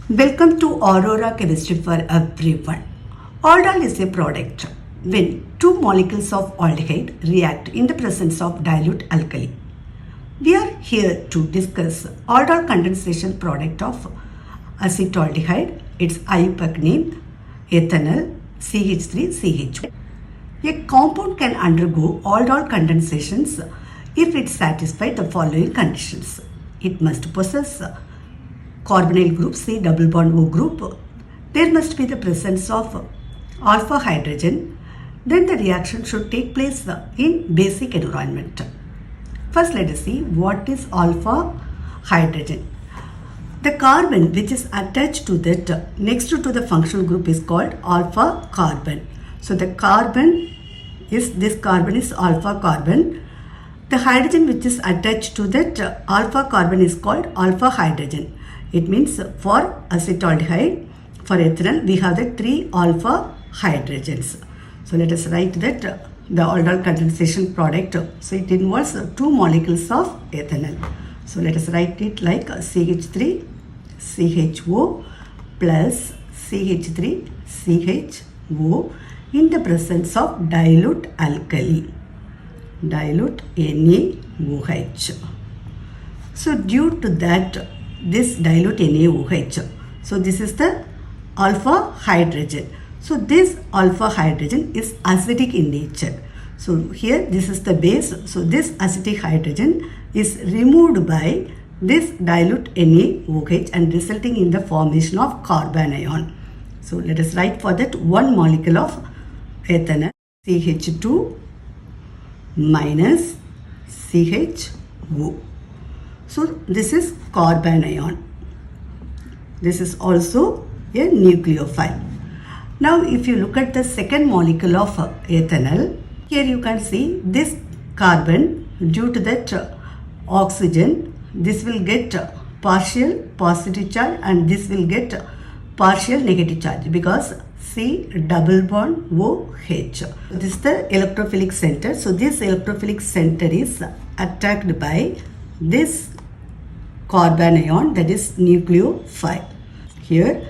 Welcome to Aurora Chemistry for everyone. Aldol is a product when two molecules of aldehyde react in the presence of dilute alkali. We are here to discuss aldol condensation product of acetaldehyde, its IUPAC name, ethanol, CH3CH. A compound can undergo aldol condensations if it satisfies the following conditions. It must possess carbonyl group, C double bond O group. There must be the presence of alpha hydrogen. Then the reaction should take place in basic environment. First, let us see what is alpha hydrogen. The carbon which is attached to that next to the functional group is called alpha carbon. So the this carbon is alpha carbon. The hydrogen which is attached to that alpha carbon is called alpha hydrogen. It means for acetaldehyde, for ethanol, we have the 3 alpha hydrogens. So let us write that the aldol condensation product. So it involves 2 molecules of ethanol. So let us write it like CH3CHO plus CH3CHO in the presence of dilute alkali, dilute NaOH. So due to that, this dilute NaOH, so this is the alpha hydrogen. So this alpha hydrogen is acidic in nature. So here this is the base. So this acidic hydrogen is removed by this dilute NaOH and resulting in the formation of carbanion. So let us write for that 1 molecule of ethanol, CH2 minus CHO. So this is carbanion. This is also a nucleophile. Now if you look at the second molecule of ethanol, here you can see this carbon, due to that oxygen, this will get partial positive charge and this will get partial negative charge because C double bond OH. This is the electrophilic center. So this electrophilic center is attacked by this carbanion, that is nucleophile. Here,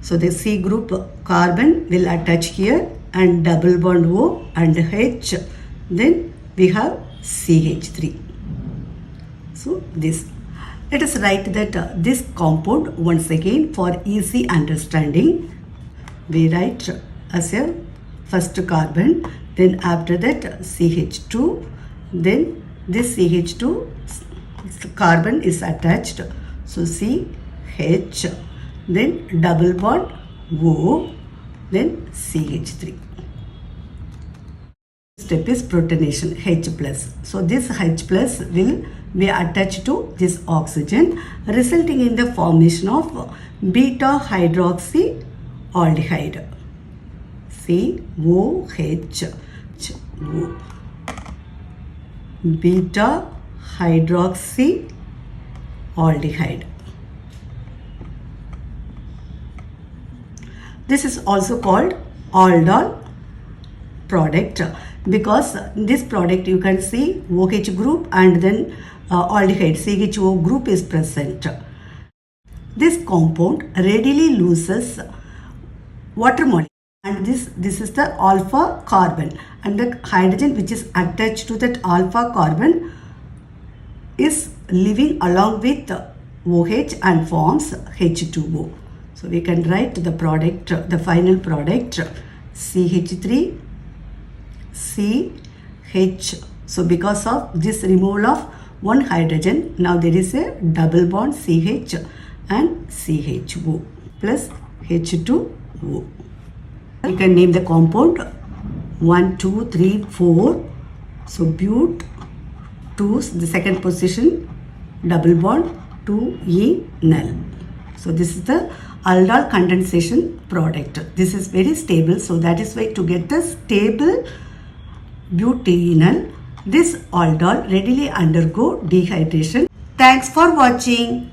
so the C group carbon will attach here and double bond O and H. Then we have CH3. So this. Let us write that this compound once again for easy understanding. We write as a first carbon, then after that CH2, then this CH2 carbon is attached. So CH, then double bond O, then CH3. Step is protonation, H plus. So this H plus will be attached to this oxygen, resulting in the formation of beta hydroxy aldehyde, COH, beta hydroxy aldehyde. This is also called aldol product because this product you can see OH group and then aldehyde CHO group is present. This compound readily loses water molecule and this is the alpha carbon and the hydrogen which is attached to that alpha carbon is living along with OH and forms H2O. So we can write the product, the final product CH3 CH. So because of this removal of 1 hydrogen, now there is a double bond CH and CHO plus H2O. You can name the compound 1, 2, 3, 4. So but 2, the second position, double bond 2-enol. So this is the aldol condensation product. This is very stable. So that is why to get the stable butenol, this aldol readily undergo dehydration. Thanks for watching.